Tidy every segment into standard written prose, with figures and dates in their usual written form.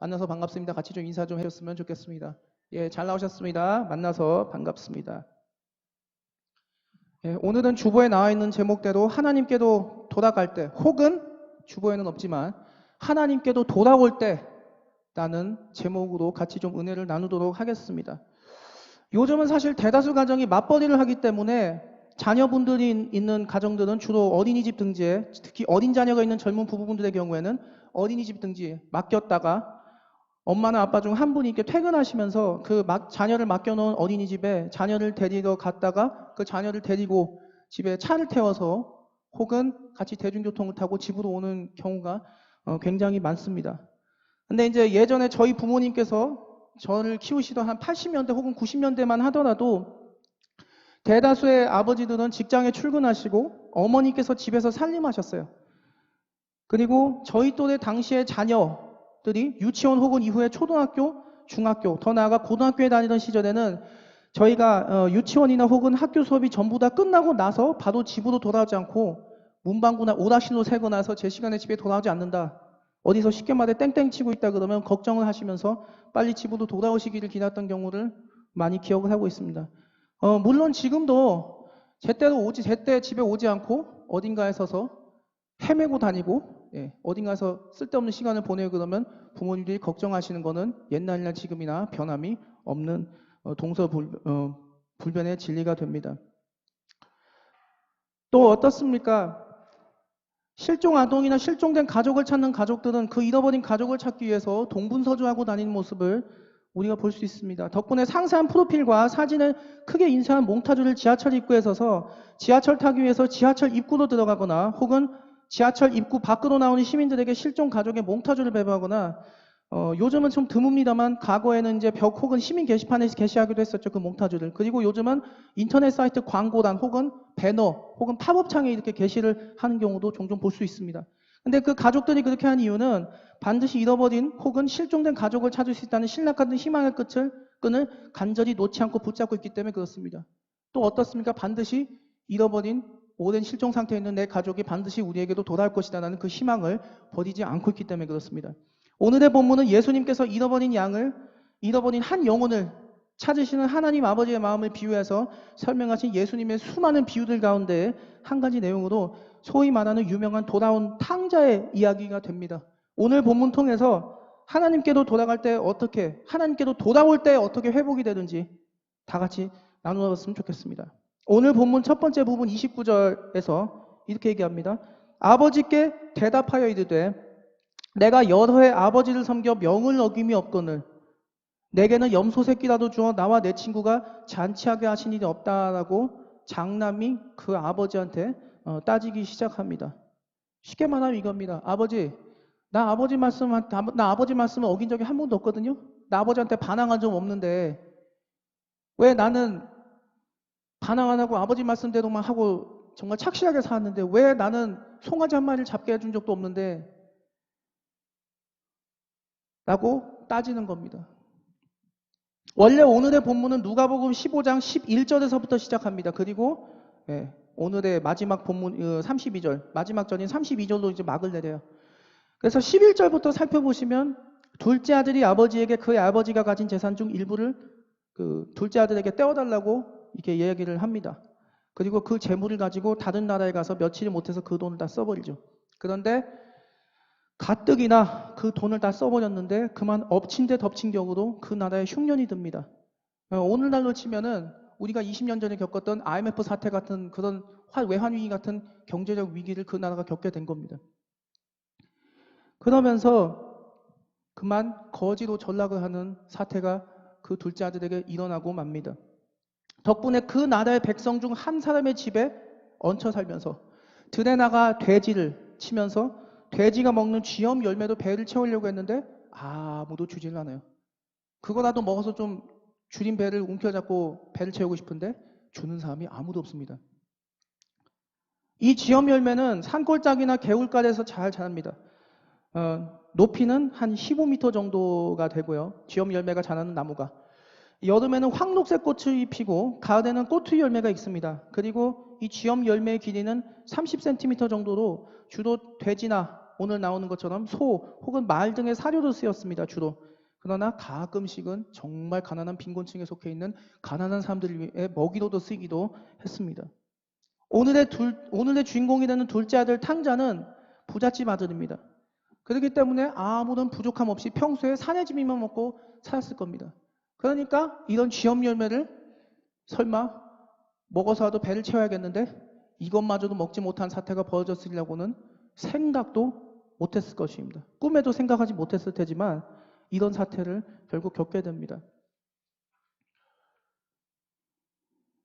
만나서 반갑습니다. 같이 좀 인사 좀 해줬으면 좋겠습니다. 예, 잘 나오셨습니다. 만나서 반갑습니다. 예, 오늘은 주보에 나와 있는 제목대로 하나님께도 돌아갈 때, 혹은 주보에는 없지만 하나님께도 돌아올 때라는 제목으로 같이 좀 은혜를 나누도록 하겠습니다. 요즘은 사실 대다수 가정이 맞벌이를 하기 때문에 자녀분들이 있는 가정들은 주로 어린이집 등지에, 특히 어린 자녀가 있는 젊은 부부분들의 경우에는 어린이집 등지에 맡겼다가 엄마나 아빠 중 한 분이 이렇게 퇴근하시면서 그 자녀를 맡겨놓은 어린이집에 자녀를 데리러 갔다가 그 자녀를 데리고 집에 차를 태워서 혹은 같이 대중교통을 타고 집으로 오는 경우가 굉장히 많습니다. 근데 이제 예전에 저희 부모님께서 저를 키우시던 한 80년대 혹은 90년대만 하더라도 대다수의 아버지들은 직장에 출근하시고 어머니께서 집에서 살림하셨어요. 그리고 저희 또래 당시의 자녀들이 유치원 혹은 이후에 초등학교, 중학교, 더 나아가 고등학교에 다니던 시절에는 저희가 유치원이나 혹은 학교 수업이 전부 다 끝나고 나서 바로 집으로 돌아오지 않고 문방구나 오락실로 새고 나서 제 시간에 집에 돌아오지 않는다. 어디서 쉽게 말해 땡땡 치고 있다 그러면 걱정을 하시면서 빨리 집으로 돌아오시기를 기다렸던 경우를 많이 기억을 하고 있습니다. 물론 지금도 제때 집에 오지 않고 어딘가에 서서 헤매고 다니고 어딘가서 쓸데없는 시간을 보내고 그러면 부모님들이 걱정하시는 거는 옛날이나 지금이나 변함이 없는 동서불변의 진리가 됩니다. 또 어떻습니까? 실종 아동이나 실종된 가족을 찾는 가족들은 그 잃어버린 가족을 찾기 위해서 동분서주하고 다니는 모습을 우리가 볼 수 있습니다. 덕분에 상세한 프로필과 사진을 크게 인쇄한 몽타주를 지하철 입구에 서서 지하철 타기 위해서 지하철 입구로 들어가거나 혹은 지하철 입구 밖으로 나오는 시민들에게 실종 가족의 몽타주를 배부하거나 요즘은 좀 드뭅니다만 과거에는 이제 벽 혹은 시민 게시판에 게시하기도 했었죠. 그 몽타주를. 그리고 요즘은 인터넷 사이트 광고란 혹은 배너 혹은 팝업창에 이렇게 게시를 하는 경우도 종종 볼 수 있습니다. 근데 그 가족들이 그렇게 한 이유는 반드시 잃어버린 혹은 실종된 가족을 찾을 수 있다는 신락 같은 희망의 끈을 간절히 놓지 않고 붙잡고 있기 때문에 그렇습니다. 또 어떻습니까? 반드시 잃어버린 오랜 실종 상태에 있는 내 가족이 반드시 우리에게도 돌아올 것이다라는 그 희망을 버리지 않고 있기 때문에 그렇습니다. 오늘의 본문은 예수님께서 잃어버린 한 영혼을 찾으시는 하나님 아버지의 마음을 비유해서 설명하신 예수님의 수많은 비유들 가운데 한 가지 내용으로 소위 말하는 유명한 돌아온 탕자의 이야기가 됩니다. 오늘 본문 통해서 하나님께도 돌아갈 때 어떻게, 하나님께도 돌아올 때 어떻게 회복이 되는지 다 같이 나누었으면 좋겠습니다. 오늘 본문 첫 번째 부분 29절에서 이렇게 얘기합니다. 아버지께 대답하여 이르되 내가 여러 해 아버지를 섬겨 명을 어김이 없거늘 내게는 염소 새끼라도 주어 나와 내 친구가 잔치하게 하신 일이 없다라고 장남이 그 아버지한테 따지기 시작합니다. 쉽게 말하면 이겁니다. 아버지, 나 아버지 말씀을 어긴 적이 한 번도 없거든요. 나 아버지한테 반항한 적 없는데 왜 나는 반항 안 하고 아버지 말씀대로만 하고 정말 착실하게 살았는데 왜 나는 송아지 한 마리를 잡게 해준 적도 없는데 라고 따지는 겁니다. 원래 오늘의 본문은 누가복음 15장 11절에서부터 시작합니다. 그리고 오늘의 마지막 본문 32절, 마지막 절인 32절로 이제 막을 내려요. 그래서 11절부터 살펴보시면 둘째 아들이 아버지에게 그의 아버지가 가진 재산 중 일부를 그 둘째 아들에게 떼어달라고 이렇게 이야기를 합니다. 그리고 그 재물을 가지고 다른 나라에 가서 며칠이 못해서 그 돈을 다 써버리죠. 그런데 가뜩이나 그 돈을 다 써버렸는데 그만 엎친 데 덮친 격으로 그 나라에 흉년이 듭니다. 오늘날로 치면은 우리가 20년 전에 겪었던 IMF 사태 같은 그런 외환위기 같은 경제적 위기를 그 나라가 겪게 된 겁니다. 그러면서 그만 거지로 전락을 하는 사태가 그 둘째 아들에게 일어나고 맙니다. 덕분에 그 나라의 백성 중 한 사람의 집에 얹혀 살면서 들에 나가 돼지를 치면서 돼지가 먹는 쥐염 열매로 배를 채우려고 했는데 아무도 주질 않아요. 그거라도 먹어서 좀 줄인 배를 움켜잡고 배를 채우고 싶은데 주는 사람이 아무도 없습니다. 이 쥐염 열매는 산골짜기나 개울가에서 잘 자랍니다. 높이는 한 15m 정도가 되고요. 쥐염 열매가 자라는 나무가. 여름에는 황록색 꽃이 피고 가을에는 꼬투리 열매가 있습니다. 그리고 이 쥐염 열매의 길이는 30cm 정도로 주로 돼지나 오늘 나오는 것처럼 소 혹은 말 등의 사료로 쓰였습니다. 주로. 그러나 가끔씩은 정말 가난한 빈곤층에 속해 있는 가난한 사람들을 위해 먹이로도 쓰기도 했습니다. 오늘의 주인공이 되는 둘째 아들 탕자는 부잣집 아들입니다. 그렇기 때문에 아무런 부족함 없이 평소에 산의 집이만 먹고 살았을 겁니다. 그러니까 이런 쥐염 열매를 설마 먹어서라도 배를 채워야겠는데 이것마저도 먹지 못한 사태가 벌어졌으리라고는 생각도 못했을 것입니다. 꿈에도 생각하지 못했을 테지만 이런 사태를 결국 겪게 됩니다.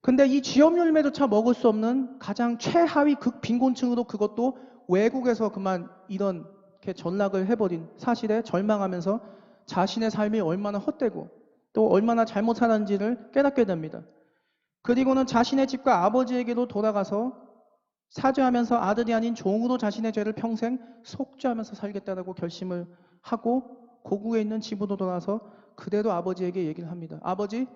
근데 이 쥐염 열매조차 먹을 수 없는 가장 최하위 극빈곤층으로 그것도 외국에서 그만 이렇게 전락을 해버린 사실에 절망하면서 자신의 삶이 얼마나 헛되고 또 얼마나 잘못 살았는지를 깨닫게 됩니다. 그리고는 자신의 집과 아버지에게도 돌아가서 사죄하면서 아들이 아닌 종으로 자신의 죄를 평생 속죄하면서 살겠다라고 결심을 하고 고국에 있는 집으로 돌아와서 그대로 아버지에게 얘기를 합니다. 아버지,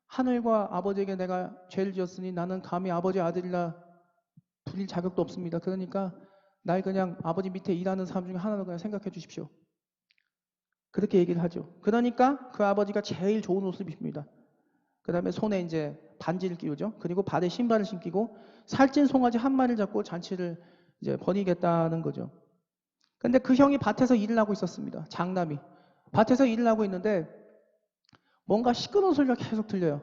하늘과 아버지에게 내가 죄를 지었으니 나는 감히 아버지 아들이라 불릴 자격도 없습니다. 그러니까 날 그냥 아버지 밑에 일하는 사람 중에 하나로 그냥 생각해 주십시오. 그렇게 얘기를 하죠. 그러니까 그 아버지가 제일 좋은 옷을 입힙니다. 그 다음에 손에 이제 반지를 끼우죠. 그리고 발에 신발을 신기고 살찐 송아지 한 마리를 잡고 잔치를 이제 벌이겠다는 거죠. 근데 그 형이 밭에서 일을 하고 있었습니다. 장남이. 밭에서 일을 하고 있는데 뭔가 시끄러운 소리가 계속 들려요.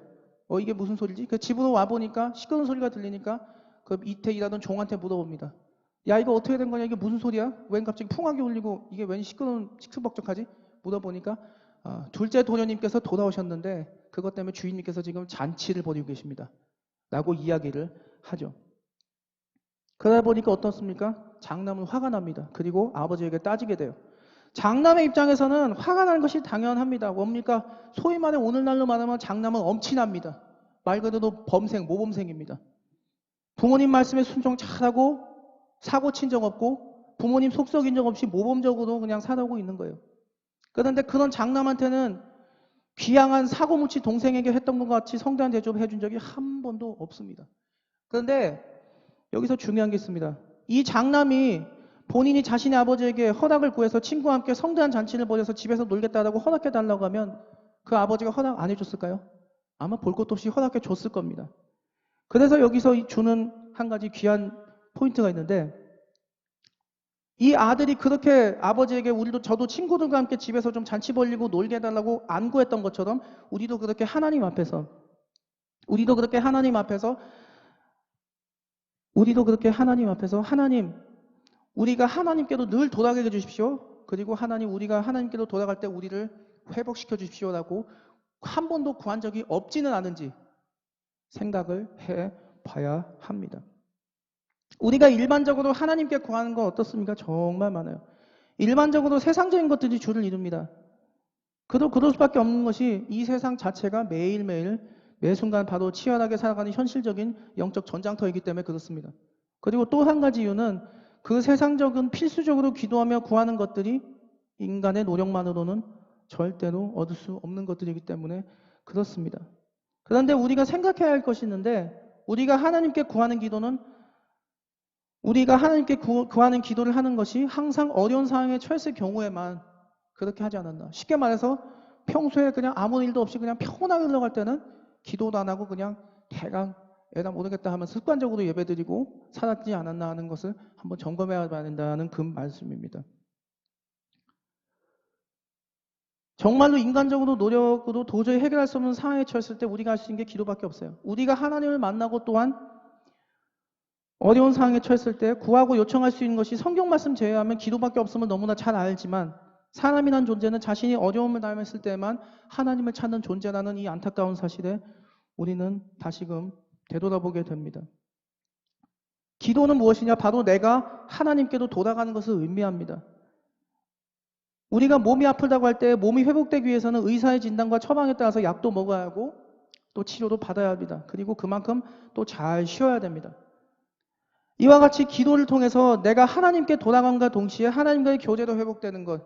이게 무슨 소리지? 그 집으로 와보니까 시끄러운 소리가 들리니까 그 밑에 일하던 종한테 물어봅니다. 야, 이거 어떻게 된 거냐? 이게 무슨 소리야? 웬 갑자기 풍악이 울리고 이게 웬 시끄러운 시끌벅적하지? 물어보니까 둘째 도련님께서 돌아오셨는데 그것 때문에 주인님께서 지금 잔치를 벌이고 계십니다. 라고 이야기를 하죠. 그러다 보니까 어떻습니까? 장남은 화가 납니다. 그리고 아버지에게 따지게 돼요. 장남의 입장에서는 화가 나는 것이 당연합니다. 뭡니까? 소위 말해 오늘날로 말하면 장남은 엄친합니다. 말 그대로 범생, 모범생입니다. 부모님 말씀에 순종 잘하고 사고 친 적 없고 부모님 속 썩인 적 없이 모범적으로 그냥 살아오고 있는 거예요. 그런데 그런 장남한테는 귀양한 사고뭉치 동생에게 했던 것 같이 성대한 대접을 해준 적이 한 번도 없습니다. 그런데 여기서 중요한 게 있습니다. 이 장남이 본인이 자신의 아버지에게 허락을 구해서 친구와 함께 성대한 잔치를 벌여서 집에서 놀겠다라고 허락해달라고 하면 그 아버지가 허락 안 해줬을까요? 아마 볼 것도 없이 허락해 줬을 겁니다. 그래서 여기서 주는 한 가지 귀한 포인트가 있는데 이 아들이 그렇게 아버지에게 저도 친구들과 함께 집에서 좀 잔치 벌리고 놀게 해달라고 안구했던 것처럼 우리도 그렇게 하나님 앞에서 하나님, 우리가 하나님께로 늘 돌아가게 해주십시오. 그리고 하나님, 우리가 하나님께로 돌아갈 때 우리를 회복시켜 주십시오라고 한 번도 구한 적이 없지는 않은지 생각을 해봐야 합니다. 우리가 일반적으로 하나님께 구하는 건 어떻습니까? 정말 많아요. 일반적으로 세상적인 것들이 주를 이룹니다. 그럴 수밖에 없는 것이 이 세상 자체가 매일매일 매 순간 바로 치열하게 살아가는 현실적인 영적 전장터이기 때문에 그렇습니다. 그리고 또 한 가지 이유는 그 세상적인 필수적으로 기도하며 구하는 것들이 인간의 노력만으로는 절대로 얻을 수 없는 것들이기 때문에 그렇습니다. 그런데 우리가 생각해야 할 것이 있는데 우리가 하나님께 구하는 기도는 우리가 하나님께 구하는 기도를 하는 것이 항상 어려운 상황에 처했을 경우에만 그렇게 하지 않았나. 쉽게 말해서 평소에 그냥 아무 일도 없이 그냥 평온하게 흘러갈 때는 기도도 안 하고 그냥 대강 애다 모르겠다 하면 습관적으로 예배드리고 살았지 않았나 하는 것을 한번 점검해야 된다는 그 말씀입니다. 정말로 인간적으로 노력으로 도저히 해결할 수 없는 상황에 처했을 때 우리가 할 수 있는 게 기도밖에 없어요. 우리가 하나님을 만나고 또한 어려운 상황에 처했을 때 구하고 요청할 수 있는 것이 성경 말씀 제외하면 기도밖에 없음을 너무나 잘 알지만 사람이란 존재는 자신이 어려움을 당했을 때만 하나님을 찾는 존재라는 이 안타까운 사실에 우리는 다시금 되돌아보게 됩니다. 기도는 무엇이냐? 바로 내가 하나님께로 돌아가는 것을 의미합니다. 우리가 몸이 아프다고 할 때 몸이 회복되기 위해서는 의사의 진단과 처방에 따라서 약도 먹어야 하고 또 치료도 받아야 합니다. 그리고 그만큼 또 잘 쉬어야 됩니다. 이와 같이 기도를 통해서 내가 하나님께 돌아간과 동시에 하나님과의 교제도 회복되는 것,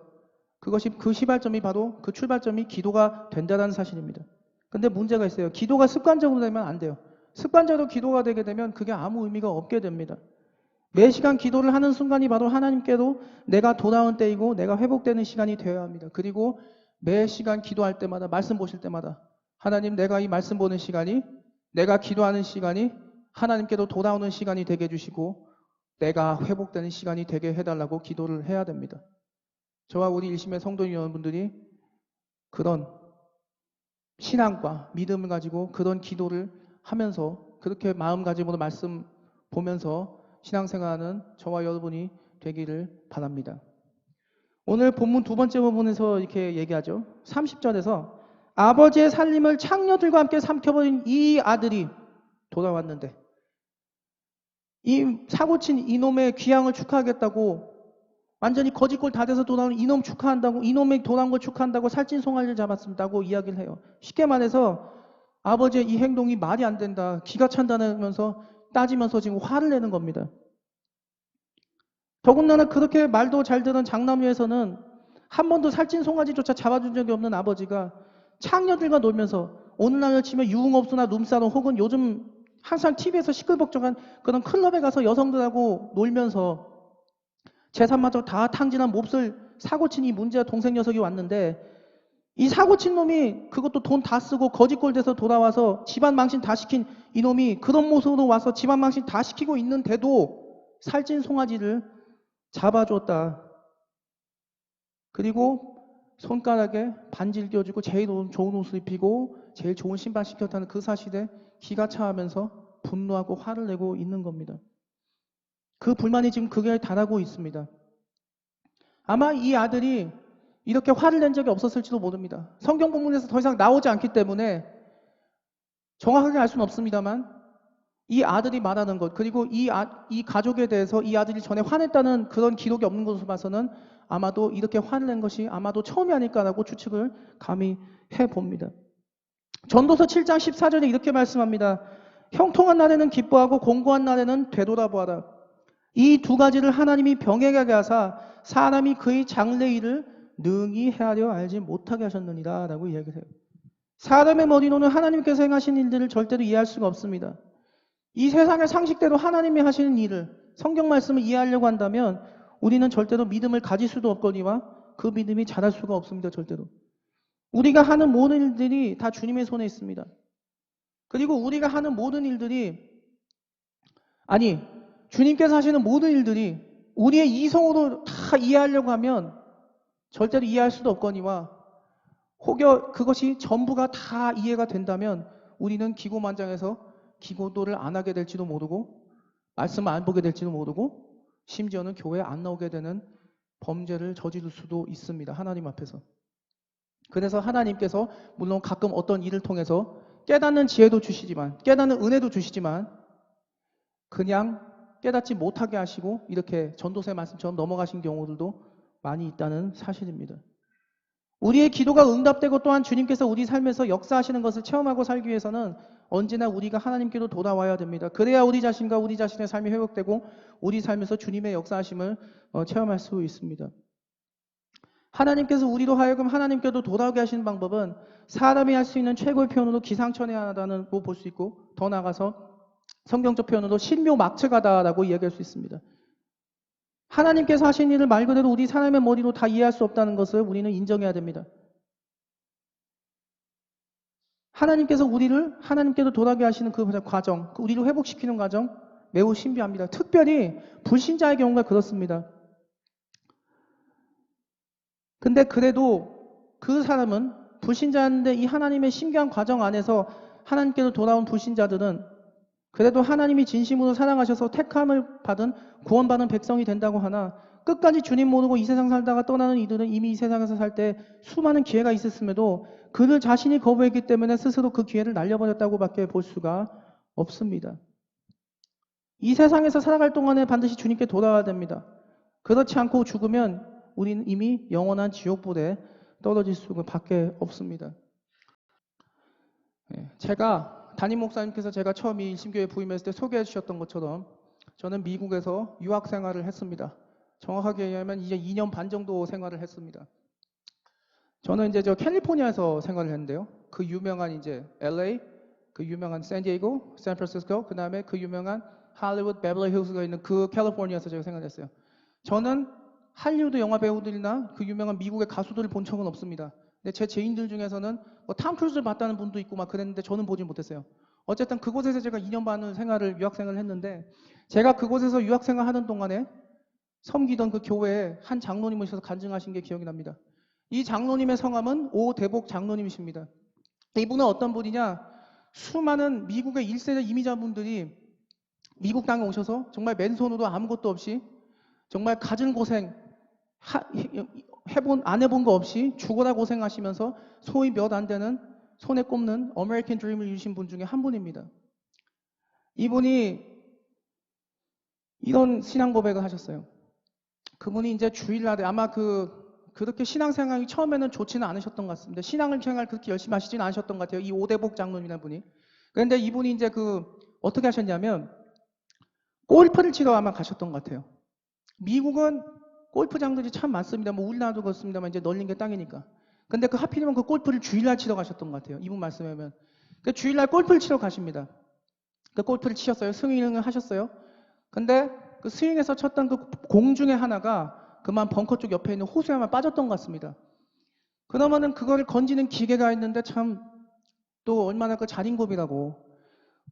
그것이 그 시발점이 바로 그 출발점이 기도가 된다는 사실입니다. 근데 문제가 있어요. 기도가 습관적으로 되면 안 돼요. 습관적으로 기도가 되게 되면 그게 아무 의미가 없게 됩니다. 매 시간 기도를 하는 순간이 바로 하나님께로 내가 돌아온 때이고 내가 회복되는 시간이 되어야 합니다. 그리고 매 시간 기도할 때마다 말씀 보실 때마다 하나님 내가 이 말씀 보는 시간이 내가 기도하는 시간이 하나님께로 돌아오는 시간이 되게 해주시고 내가 회복되는 시간이 되게 해달라고 기도를 해야 됩니다. 저와 우리 일심의 성도 여러분들이 그런 신앙과 믿음을 가지고 그런 기도를 하면서 그렇게 마음가짐으로 말씀 보면서 신앙생활하는 저와 여러분이 되기를 바랍니다. 오늘 본문 두 번째 부분에서 이렇게 얘기하죠. 30절에서 아버지의 살림을 창녀들과 함께 삼켜버린 이 아들이 돌아왔는데 이 사고친 이놈의 귀향을 축하하겠다고 완전히 거짓골 다 돼서 돌아오는 이놈 축하한다고 이놈의 돌아온 걸 축하한다고 살찐 송아지를 잡았습니다고 이야기를 해요. 쉽게 말해서 아버지의 이 행동이 말이 안 된다. 기가 찬다면서 따지면서 지금 화를 내는 겁니다. 더군다나 그렇게 말도 잘 듣는 장남위에서는 한 번도 살찐 송아지조차 잡아준 적이 없는 아버지가 창녀들과 놀면서 오늘 날을 치면 유흥업소나 룸사롱 혹은 요즘 항상 TV에서 시끌벅적한 그런 클럽에 가서 여성들하고 놀면서 재산마저 다 탕진한 몹쓸 사고친 이 문제와 동생 녀석이 왔는데 이 사고친 놈이 그것도 돈 다 쓰고 거짓골 돼서 돌아와서 집안 망신 다 시킨 이놈이 그런 모습으로 와서 집안 망신 다 시키고 있는데도 살찐 송아지를 잡아줬다. 그리고 손가락에 반지를 껴주고 제일 좋은 옷을 입히고 제일 좋은 신발 시켰다는 그 사실에 기가 차하면서 분노하고 화를 내고 있는 겁니다. 그 불만이 지금 극에 달하고 있습니다. 아마 이 아들이 이렇게 화를 낸 적이 없었을지도 모릅니다. 성경 본문에서 더 이상 나오지 않기 때문에 정확하게 알 수는 없습니다만 이 아들이 말하는 것 그리고 이 가족에 대해서 이 아들이 전에 화냈다는 그런 기록이 없는 것으로 봐서는 아마도 이렇게 화를 낸 것이 아마도 처음이 아닐까라고 추측을 감히 해봅니다. 전도서 7장 14절에 이렇게 말씀합니다. 형통한 날에는 기뻐하고 공고한 날에는 되돌아보아라. 이 두 가지를 하나님이 병행하게 하사 사람이 그의 장래 일을 능히 헤아려 알지 못하게 하셨느니라 라고 이야기를 해요. 사람의 머리로는 하나님께서 행하신 일들을 절대로 이해할 수가 없습니다. 이 세상의 상식대로 하나님이 하시는 일을 성경 말씀을 이해하려고 한다면 우리는 절대로 믿음을 가질 수도 없거니와 그 믿음이 자랄 수가 없습니다. 절대로. 우리가 하는 모든 일들이 다 주님의 손에 있습니다. 그리고 우리가 하는 모든 일들이 주님께서 하시는 모든 일들이 우리의 이성으로 다 이해하려고 하면 절대로 이해할 수도 없거니와 혹여 그것이 전부가 다 이해가 된다면 우리는 기고만장해서 기도를 안 하게 될지도 모르고 말씀을 안 보게 될지도 모르고 심지어는 교회에 안 나오게 되는 범죄를 저지를 수도 있습니다. 하나님 앞에서. 그래서 하나님께서 물론 가끔 어떤 일을 통해서 깨닫는 지혜도 주시지만 깨닫는 은혜도 주시지만 그냥 깨닫지 못하게 하시고 이렇게 전도서의 말씀처럼 넘어가신 경우들도 많이 있다는 사실입니다. 우리의 기도가 응답되고 또한 주님께서 우리 삶에서 역사하시는 것을 체험하고 살기 위해서는 언제나 우리가 하나님께로 돌아와야 됩니다. 그래야 우리 자신과 우리 자신의 삶이 회복되고 우리 삶에서 주님의 역사하심을 체험할 수 있습니다. 하나님께서 우리로 하여금 하나님께로 돌아오게 하시는 방법은 사람이 할 수 있는 최고의 표현으로 기상천외하다고 볼 수 있고 더 나아가서 성경적 표현으로 신묘막측하다라고 이야기할 수 있습니다. 하나님께서 하신 일을 말 그대로 우리 사람의 머리로 다 이해할 수 없다는 것을 우리는 인정해야 됩니다. 하나님께서 우리를 하나님께로 돌아오게 하시는 그 과정, 우리를 회복시키는 과정 매우 신비합니다. 특별히 불신자의 경우가 그렇습니다. 근데 그래도 그 사람은 불신자인데 이 하나님의 신기한 과정 안에서 하나님께로 돌아온 불신자들은 그래도 하나님이 진심으로 사랑하셔서 택함을 받은 구원받은 백성이 된다고 하나 끝까지 주님 모르고 이 세상 살다가 떠나는 이들은 이미 이 세상에서 살 때 수많은 기회가 있었음에도 그들 자신이 거부했기 때문에 스스로 그 기회를 날려버렸다고밖에 볼 수가 없습니다. 이 세상에서 살아갈 동안에 반드시 주님께 돌아와야 됩니다. 그렇지 않고 죽으면 우리는 이미 영원한 지옥불에 떨어질 수밖에 없습니다. 제가 담임 목사님께서 제가 처음 이 일심교회 부임했을 때 소개해 주셨던 것처럼 저는 미국에서 유학 생활을 했습니다. 정확하게 얘기하면 이제 2년 반 정도 생활을 했습니다. 저는 이제 캘리포니아에서 생활을 했는데요. 그 유명한 이제 LA, 그 유명한 샌디에이고, 샌프란시스코, 그 다음에 그 유명한 할리우드 베벌리 힐스가 있는 그 캘리포니아에서 제가 생각했어요. 저는 할리우드 영화 배우들이나 그 유명한 미국의 가수들을 본 적은 없습니다. 근데 제 지인들 중에서는 뭐탐 크루즈를 봤다는 분도 있고 막 그랬는데 저는 보진 못했어요. 어쨌든 그곳에서 제가 2년 반을 유학생을 했는데 제가 그곳에서 유학생을 하는 동안에 섬기던 그 교회에 한 장로님 오셔서 간증하신 게 기억이 납니다. 이 장로님의 성함은 오대복 장로님이십니다. 이분은 어떤 분이냐? 수많은 미국의 1세대 이민자분들이 미국 땅에 오셔서 정말 맨손으로 아무것도 없이 정말 갖은 고생 안 해본 거 없이 죽어라 고생하시면서 소위 몇 안 되는 손에 꼽는 아메리칸 드림을 이루신 분 중에 한 분입니다. 이분이 이런 신앙 고백을 하셨어요. 그분이 이제 주일날에 아마 그렇게 신앙생활이 처음에는 좋지는 않으셨던 것 같습니다. 신앙생활 그렇게 열심히 하시지는 않으셨던 것 같아요. 이 오대복 장로님이라는 분이. 그런데 이분이 이제 어떻게 하셨냐면 골프를 치러 아마 가셨던 것 같아요. 미국은 골프장들이 참 많습니다. 뭐 우리나라도 그렇습니다만 이제 널린 게 땅이니까. 근데 하필이면 그 골프를 주일날 치러 가셨던 것 같아요. 이분 말씀하면. 그 주일날 골프를 치러 가십니다. 그 골프를 치셨어요. 스윙을 하셨어요. 근데 그 스윙에서 쳤던 그 공 중에 하나가 그만 벙커 쪽 옆에 있는 호수에 아마 빠졌던 것 같습니다. 그러면은 그거를 건지는 기계가 있는데 참 또 얼마나 그 자린고비라고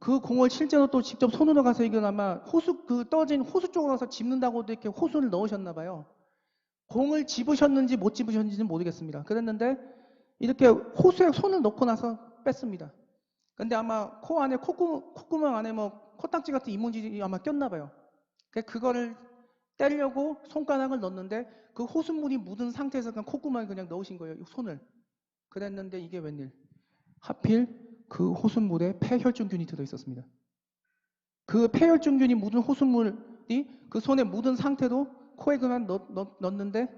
그 공을 실제로 또 직접 손으로 가서 이건 아마 떠진 호수 쪽으로 가서 짚는다고도 이렇게 호수를 넣으셨나 봐요. 공을 집으셨는지 못 집으셨는지는 모르겠습니다. 그랬는데 이렇게 호수에 손을 넣고 나서 뺐습니다. 근데 아마 코 안에 콧구멍 안에 뭐 코딱지 같은 이물질이 아마 꼈나 봐요. 그거를 떼려고 손가락을 넣었는데 그 호수물이 묻은 상태에서 그냥 콧구멍에 그냥 넣으신 거예요. 손을. 그랬는데 이게 웬일? 하필 그 호수물에 폐혈증균이 들어있었습니다. 그 폐혈증균이 묻은 호수물이 그 손에 묻은 상태로 코에 그만 넣었는데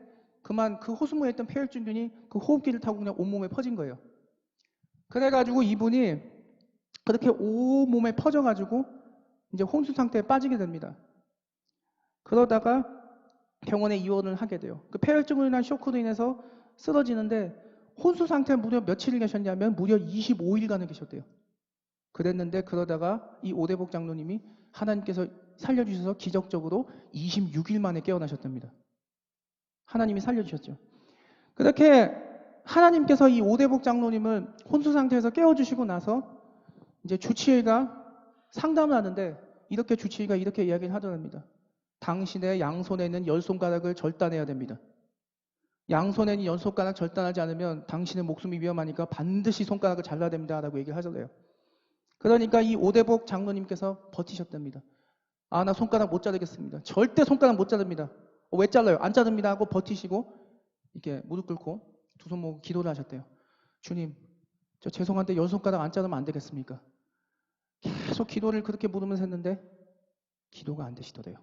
그만 그 호수물에 있던 폐혈증균이 그 호흡기를 타고 그냥 온몸에 퍼진 거예요. 그래가지고 이분이 그렇게 온몸에 퍼져가지고 이제 혼수 상태에 빠지게 됩니다. 그러다가 병원에 입원을 하게 돼요. 그 폐혈증으로 인한 쇼크로 인해서 쓰러지는데 혼수 상태에 무려 며칠을 계셨냐면 무려 25일간을 계셨대요. 그랬는데 그러다가 이 오대복 장로님이 하나님께서 살려주셔서 기적적으로 26일 만에 깨어나셨답니다. 하나님이 살려주셨죠. 그렇게 하나님께서 이 오대복 장로님을 혼수 상태에서 깨워주시고 나서 이제 주치의가 상담을 하는데 이렇게 주치의가 이렇게 이야기를 하더랍니다. 당신의 양손에 있는 10손가락을 절단해야 됩니다. 양손에 있는 10손가락 절단하지 않으면 당신의 목숨이 위험하니까 반드시 손가락을 잘라야 됩니다. 라고 얘기를 하잖아요. 그러니까 이 오대복 장로님께서 버티셨답니다. 아, 나 손가락 못 자르겠습니다. 절대 손가락 못 자릅니다. 왜 잘라요? 안 자릅니다 하고 버티시고 이렇게 무릎 꿇고 두 손 모으고 기도를 하셨대요. 주님, 저 죄송한데 10손가락 안 자르면 안 되겠습니까? 계속 기도를 그렇게 물으면서 했는데 기도가 안 되시더래요.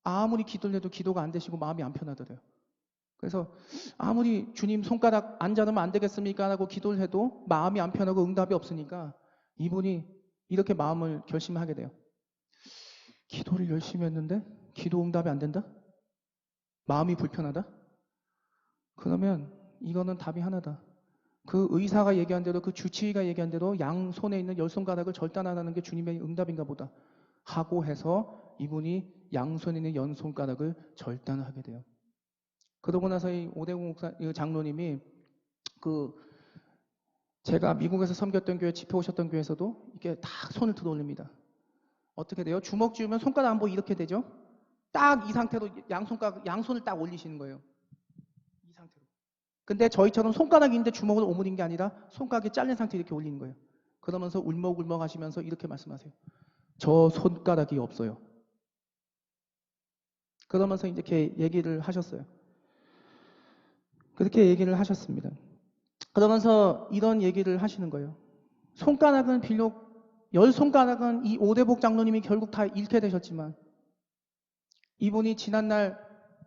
아무리 기도를 해도 기도가 안 되시고 마음이 안 편하더래요. 그래서 아무리 주님 손가락 안 자르면 안 되겠습니까? 라고 기도를 해도 마음이 안 편하고 응답이 없으니까 이분이 이렇게 마음을 결심하게 돼요. 기도를 열심히 했는데 기도 응답이 안 된다? 마음이 불편하다? 그러면 이거는 답이 하나다. 그 의사가 얘기한 대로 그 주치의가 얘기한 대로 양손에 있는 10손가락을 절단하라는 게 주님의 응답인가 보다 하고 해서 이분이 양손에 있는 10손가락을 절단을 하게 돼요. 그러고 나서 이 오대국 장로님이 제가 미국에서 섬겼던 교회, 집회 오셨던 교회에서도 이렇게 딱 손을 들어 올립니다. 어떻게 돼요? 주먹 쥐우면 손가락 안 보이 이렇게 되죠? 딱 이 상태로 양손을 딱 올리시는 거예요. 이 상태로. 근데 저희처럼 손가락이 있는데 주먹을 오므린 게 아니라 손가락이 잘린 상태로 이렇게 올리는 거예요. 그러면서 울먹울먹 하시면서 이렇게 말씀하세요. 저 손가락이 없어요. 그러면서 이렇게 얘기를 하셨어요. 그렇게 얘기를 하셨습니다. 그러면서 이런 얘기를 하시는 거예요. 손가락은 비록 10손가락은 이 오대복 장로님이 결국 다 잃게 되셨지만 이분이 지난날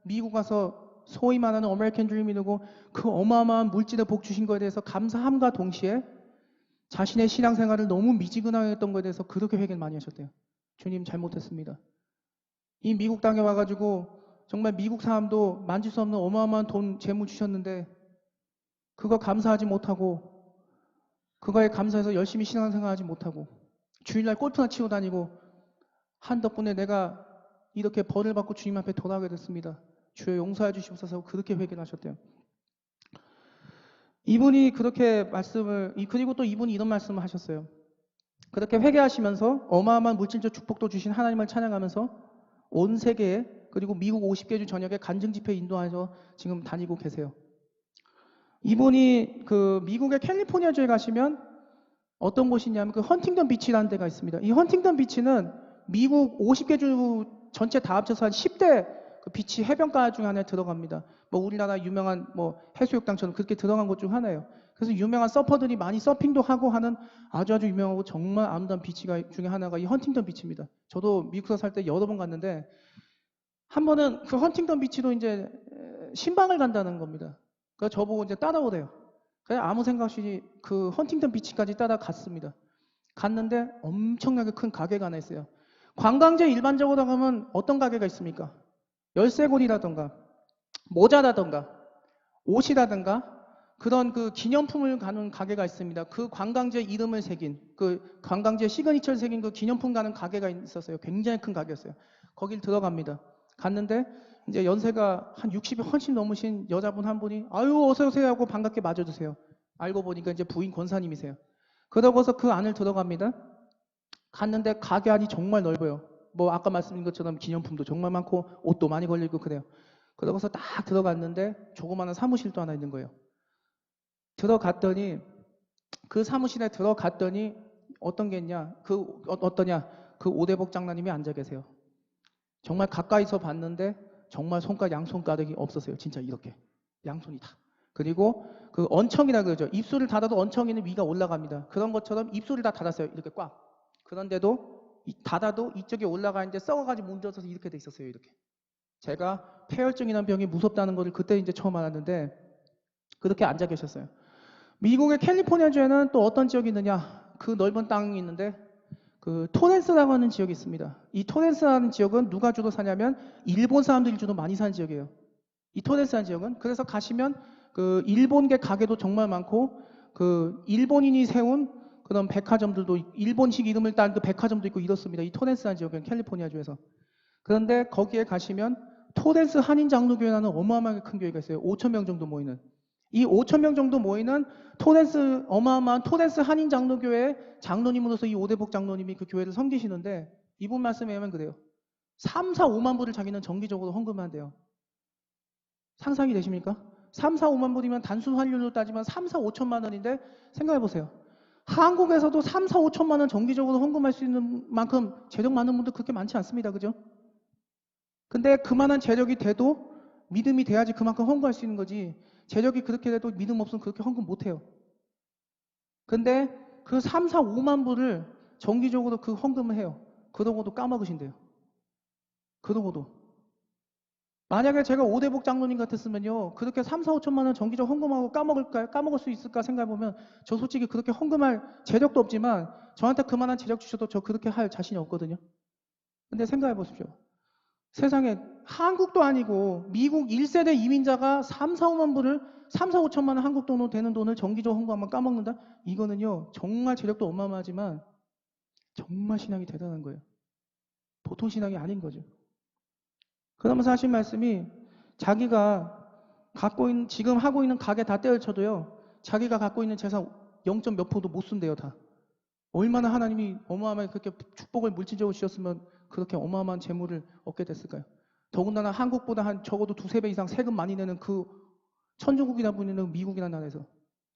미국 가서 소위 말하는 아메리칸 드림이 되고 그 어마어마한 물질의 복 주신 것에 대해서 감사함과 동시에 자신의 신앙생활을 너무 미지근하게 했던 것에 대해서 그렇게 회개를 많이 하셨대요. 주님 잘못했습니다. 이 미국 땅에 와가지고 정말 미국 사람도 만질 수 없는 어마어마한 돈, 재물 주셨는데 그거 감사하지 못하고 그거에 감사해서 열심히 신앙생활하지 못하고 주일날 골프나 치고 다니고 한 덕분에 내가 이렇게 벌을 받고 주님 앞에 돌아오게 됐습니다. 주여 용서해 주시옵소서. 그렇게 회개를 하셨대요. 이분이 그렇게 그리고 또 이분이 이런 말씀을 하셨어요. 그렇게 회개하시면서 어마어마한 물질적 축복도 주신 하나님을 찬양하면서 온 세계에, 그리고 미국 50개 주 전역에 간증 집회 인도하셔서 지금 다니고 계세요. 이분이 그 미국의 캘리포니아주에 가시면 어떤 곳이냐면 그 헌팅턴 비치라는 데가 있습니다. 이 헌팅턴 비치는 미국 50개 주 전체 다 합쳐서 한 10대 그 비치 해변가 중 하나에 들어갑니다. 뭐 우리나라 유명한 뭐 해수욕장처럼 그렇게 들어간 곳 중 하나예요. 그래서 유명한 서퍼들이 많이 서핑도 하고 하는 아주 유명하고 정말 아름다운 비치가 중에 하나가 이 헌팅턴 비치입니다. 저도 미국에서 살 때 여러 번 갔는데 한 번은 그 헌팅턴 비치로 이제 신방을 간다는 겁니다. 그래서 저보고 이제 따라오래요. 그냥 아무 생각 없이 그 헌팅턴 비치까지 따라갔습니다. 갔는데 엄청나게 큰 가게가 하나 있어요. 관광지에 일반적으로 가면 어떤 가게가 있습니까? 열쇠고리라던가 모자라던가 옷이라든가 그런 그 기념품을 가는 가게가 있습니다. 그 관광지의 이름을 새긴, 그 관광지의 시그니처를 새긴 그 기념품 가는 가게가 있었어요. 굉장히 큰 가게였어요. 거길 들어갑니다. 갔는데 이제 연세가 한 60이 훨씬 넘으신 여자분 한 분이 아유 어서 오세요 하고 반갑게 맞아주세요. 알고 보니까 이제 부인 권사님이세요. 그러고서 그 안을 들어갑니다. 갔는데 가게 안이 정말 넓어요. 뭐 아까 말씀드린 것처럼 기념품도 정말 많고 옷도 많이 걸리고 그래요. 그러고서 딱 들어갔는데 조그마한 사무실도 하나 있는 거예요. 들어갔더니 그 사무실에 들어갔더니 어떤 게 있냐? 어떠냐? 그 오대복 장로님이 앉아 계세요. 정말 가까이서 봤는데 정말 양손가락이 없었어요. 진짜 이렇게 양손이 다. 그리고 그 언청이라 그러죠. 입술을 닫아도 언청이는 위가 올라갑니다. 그런 것처럼 입술을 다 닫았어요. 이렇게 꽉. 그런데도 닫아도 이쪽에 올라가는데 썩어가지고 문져서 이렇게 돼 있었어요. 이렇게. 제가 폐혈증이라는 병이 무섭다는 것을 그때 이제 처음 알았는데 그렇게 앉아 계셨어요. 미국의 캘리포니아주에는 또 어떤 지역이 있느냐? 그 넓은 땅이 있는데 그 토렌스라고 하는 지역이 있습니다. 이 토렌스라는 지역은 누가 주로 사냐면 일본 사람들이 주로 많이 사는 지역이에요. 이 토렌스라는 지역은 그래서 가시면 그 일본계 가게도 정말 많고 그 일본인이 세운 그런 백화점들도 일본식 이름을 딴 그 백화점도 있고 이렇습니다. 이 토렌스라는 지역은 캘리포니아주에서. 그런데 거기에 가시면 토렌스 한인 장로교회라는 어마어마하게 큰 교회가 있어요. 5천 명 정도 모이는. 이 5천 명 정도 모이는 어마어마한 토렌스 한인 장로교회 장로님으로서 이 오대복 장로님이 그 교회를 섬기시는데 이분 말씀에 의하면 그래요. 3, 4, 5만 불을 자기는 정기적으로 헌금한대요. 상상이 되십니까? 3, 4, 5만 불이면 단순 환율로 따지면 3, 4, 5천만 원인데 생각해 보세요. 한국에서도 3, 4, 5천만 원 정기적으로 헌금할 수 있는 만큼 재력 많은 분들 그렇게 많지 않습니다. 그죠? 근데 그만한 재력이 돼도 믿음이 돼야지 그만큼 헌금할 수 있는 거지. 재력이 그렇게 돼도 믿음 없으면 그렇게 헌금 못 해요. 근데 그 3, 4, 5만 불을 정기적으로 그 헌금을 해요. 그러고도 까먹으신대요. 그러고도. 만약에 제가 오대복 장로님 같았으면요. 그렇게 3, 4, 5천만 원 정기적 헌금하고 까먹을 수 있을까 생각해보면 저 솔직히 그렇게 헌금할 재력도 없지만 저한테 그만한 재력 주셔도 저 그렇게 할 자신이 없거든요. 근데 생각해 보십시오. 세상에 한국도 아니고 미국 1세대 이민자가 3, 4, 5만 불을 3, 4, 5천만 원 한국 돈으로 되는 돈을 정기적으로 헌금하면 까먹는다? 이거는요. 정말 재력도 어마어마하지만 정말 신앙이 대단한 거예요. 보통 신앙이 아닌 거죠. 그러면서 하신 말씀이 자기가 지금 하고 있는 가게 다 떼어쳐도요. 자기가 갖고 있는 재산 0. 몇 %도 못 쓴대요. 다. 얼마나 하나님이 어마어마하게 그렇게 축복을 물질적으로 주셨으면 그렇게 어마어마한 재물을 얻게 됐을까요? 더군다나 한국보다 한 적어도 2, 3배 이상 세금 많이 내는 그 천주국이라 불리는 미국이라는 나라에서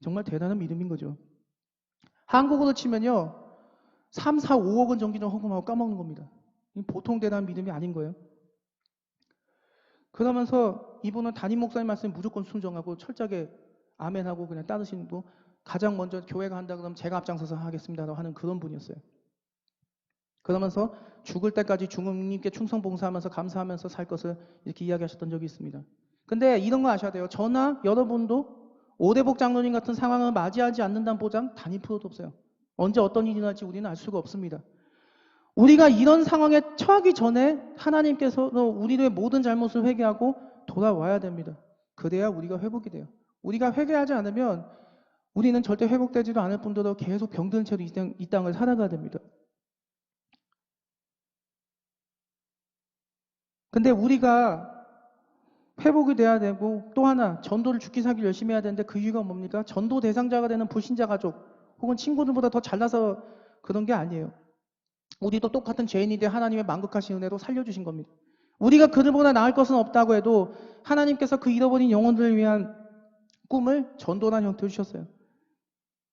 정말 대단한 믿음인 거죠. 한국으로 치면요. 3, 4, 5억 원 정기적 헌금하고 까먹는 겁니다. 보통 대단한 믿음이 아닌 거예요. 그러면서 이분은 담임 목사님 말씀에 무조건 순종하고 철저하게 아멘하고 그냥 따르시는 분, 가장 먼저 교회가 한다 그러면 제가 앞장서서 하겠습니다라고 하는 그런 분이었어요. 그러면서 죽을 때까지 주님께 충성 봉사하면서 감사하면서 살 것을 이렇게 이야기하셨던 적이 있습니다. 근데 이런 거 아셔야 돼요. 저나 여러분도 오대복 장로님 같은 상황을 맞이하지 않는다는 보장 단 1%도 없어요. 언제 어떤 일이 날지 우리는 알 수가 없습니다. 우리가 이런 상황에 처하기 전에 하나님께서 우리의 모든 잘못을 회개하고 돌아와야 됩니다. 그래야 우리가 회복이 돼요. 우리가 회개하지 않으면 우리는 절대 회복되지도 않을 뿐더러 계속 병든 채로 이 땅을 살아가야 됩니다. 근데 우리가 회복이 돼야 되고 또 하나 전도를 죽기 살기 열심히 해야 되는데 그 이유가 뭡니까? 전도 대상자가 되는 불신자 가족 혹은 친구들보다 더 잘나서 그런 게 아니에요. 우리도 똑같은 죄인인데 하나님의 만극하신 은혜로 살려주신 겁니다. 우리가 그들보다 나을 것은 없다고 해도 하나님께서 그 잃어버린 영혼들을 위한 꿈을 전도라는 형태로 주셨어요.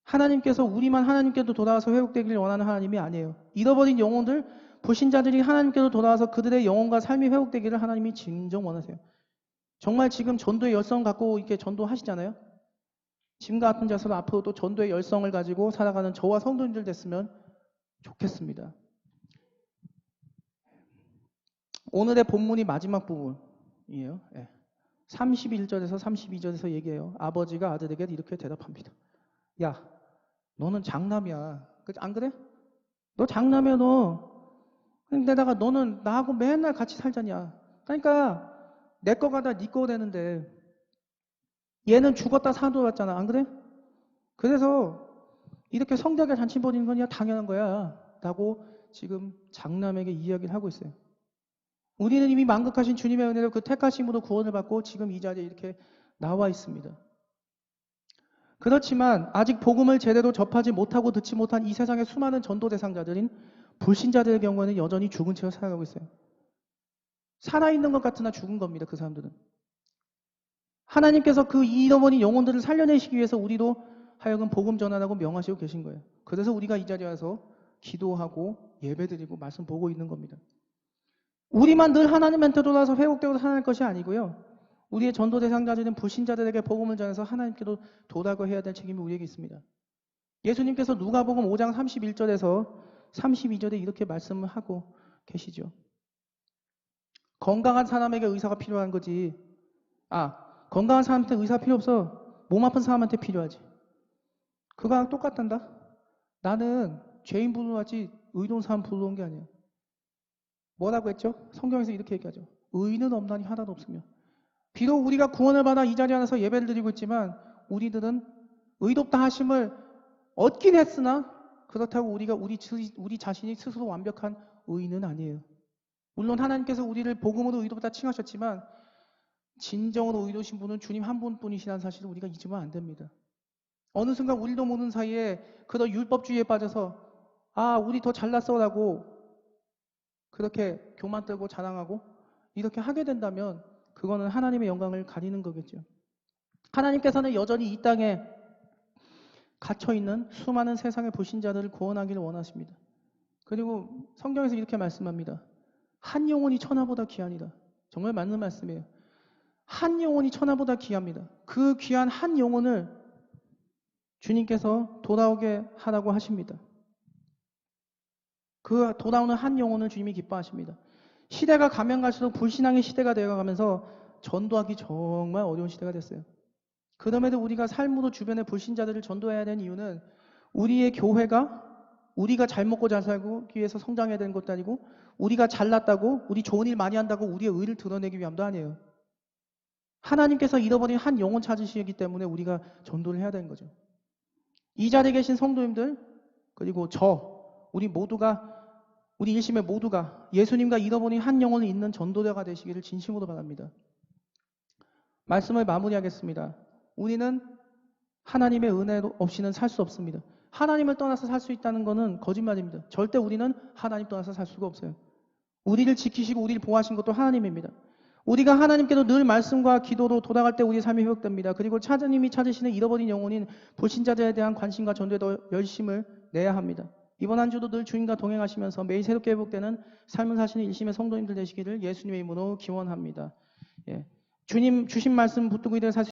하나님께서 우리만 하나님께도 돌아와서 회복되기를 원하는 하나님이 아니에요. 잃어버린 영혼들, 불신자들이 하나님께도 돌아와서 그들의 영혼과 삶이 회복되기를 하나님이 진정 원하세요. 정말 지금 전도의 열성 갖고 이렇게 전도하시잖아요. 지금과 같은 자세로 앞으로도 전도의 열성을 가지고 살아가는 저와 성도님들 됐으면 좋겠습니다. 오늘의 본문이 마지막 부분이에요. 31절에서 32절에서 얘기해요. 아버지가 아들에게 이렇게 대답합니다. 야, 너는 장남이야. 안 그래? 너 장남이야, 너. 근데다가 너는 나하고 맨날 같이 살자냐. 그러니까 내 거가 다 네 거 되는데 얘는 죽었다 사돌았잖아. 안 그래? 그래서 이렇게 성대하게 잔치 벌이는 건 당연한 거야. 라고 지금 장남에게 이야기를 하고 있어요. 우리는 이미 만극하신 주님의 은혜로 그 택하심으로 구원을 받고 지금 이 자리에 이렇게 나와 있습니다. 그렇지만 아직 복음을 제대로 접하지 못하고 듣지 못한 이 세상의 수많은 전도 대상자들인 불신자들의 경우에는 여전히 죽은 채로 살아가고 있어요. 살아있는 것 같으나 죽은 겁니다. 그 사람들은. 하나님께서 그 잃어버린 영혼들을 살려내시기 위해서 우리도 하여금 복음 전환하고 명하시고 계신 거예요. 그래서 우리가 이 자리에 와서 기도하고 예배드리고 말씀 보고 있는 겁니다. 우리만 늘 하나님한테 돌아서 회복되고 살아날 것이 아니고요. 우리의 전도 대상자들인 불신자들에게 복음을 전해서 하나님께도 도달하고 해야 될 책임이 우리에게 있습니다. 예수님께서 누가복음 5장 31절에서 32절에 이렇게 말씀을 하고 계시죠. 건강한 사람에게 의사가 필요한 거지. 건강한 사람한테 의사 필요 없어. 몸 아픈 사람한테 필요하지. 그거랑 똑같단다. 나는 죄인 부르지 의로운 사람 부르는 게 아니야. 뭐라고 했죠? 성경에서 이렇게 얘기하죠. 의인은 없나니 하나도 없으며. 비록 우리가 구원을 받아 이 자리에 앉아서 예배를 드리고 있지만 우리들은 의롭다 하심을 얻긴 했으나 그렇다고 우리가 우리 자신이 스스로 완벽한 의인은 아니에요. 물론 하나님께서 우리를 복음으로 의롭다 칭하셨지만 진정으로 의로우신 분은 주님 한 분뿐이시라는 사실을 우리가 잊으면 안 됩니다. 어느 순간 우리도 모르는 사이에 그런 율법주의에 빠져서 우리 더 잘났어라고 그렇게 교만 떨고 자랑하고 이렇게 하게 된다면 그거는 하나님의 영광을 가리는 거겠죠. 하나님께서는 여전히 이 땅에 갇혀있는 수많은 세상의 불신자들을 구원하기를 원하십니다. 그리고 성경에서 이렇게 말씀합니다. 한 영혼이 천하보다 귀하니라. 정말 맞는 말씀이에요. 한 영혼이 천하보다 귀합니다. 그 귀한 한 영혼을 주님께서 돌아오게 하라고 하십니다. 그 돌아오는 한 영혼을 주님이 기뻐하십니다. 시대가 가면 갈수록 불신앙의 시대가 되어가면서 전도하기 정말 어려운 시대가 됐어요. 그럼에도 우리가 삶으로 주변의 불신자들을 전도해야 되는 이유는 우리의 교회가 우리가 잘 먹고 잘 살기 위해서 성장해야 되는 것도 아니고 우리가 잘났다고 우리 좋은 일 많이 한다고 우리의 의를 드러내기 위함도 아니에요. 하나님께서 잃어버린 한 영혼 찾으시기 때문에 우리가 전도를 해야 되는 거죠. 이 자리에 계신 성도님들 그리고 우리 일심의 모두가 예수님과 잃어버린 한 영혼을 잇는 전도자가 되시기를 진심으로 바랍니다. 말씀을 마무리하겠습니다. 우리는 하나님의 은혜 없이는 살 수 없습니다. 하나님을 떠나서 살 수 있다는 것은 거짓말입니다. 절대 우리는 하나님 떠나서 살 수가 없어요. 우리를 지키시고 우리를 보호하신 것도 하나님입니다. 우리가 하나님께도 늘 말씀과 기도로 돌아갈 때 우리의 삶이 회복됩니다. 그리고 하나님이 찾으시는 잃어버린 영혼인 불신자들에 대한 관심과 전도에 더 열심을 내야 합니다. 이번 한 주도 늘 주님과 동행하시면서 매일 새롭게 회복되는 삶을 사시는 일심의 성도님들 되시기를 예수님의 이름으로 기원합니다. 주님 주신 말씀 붙들고 이들 살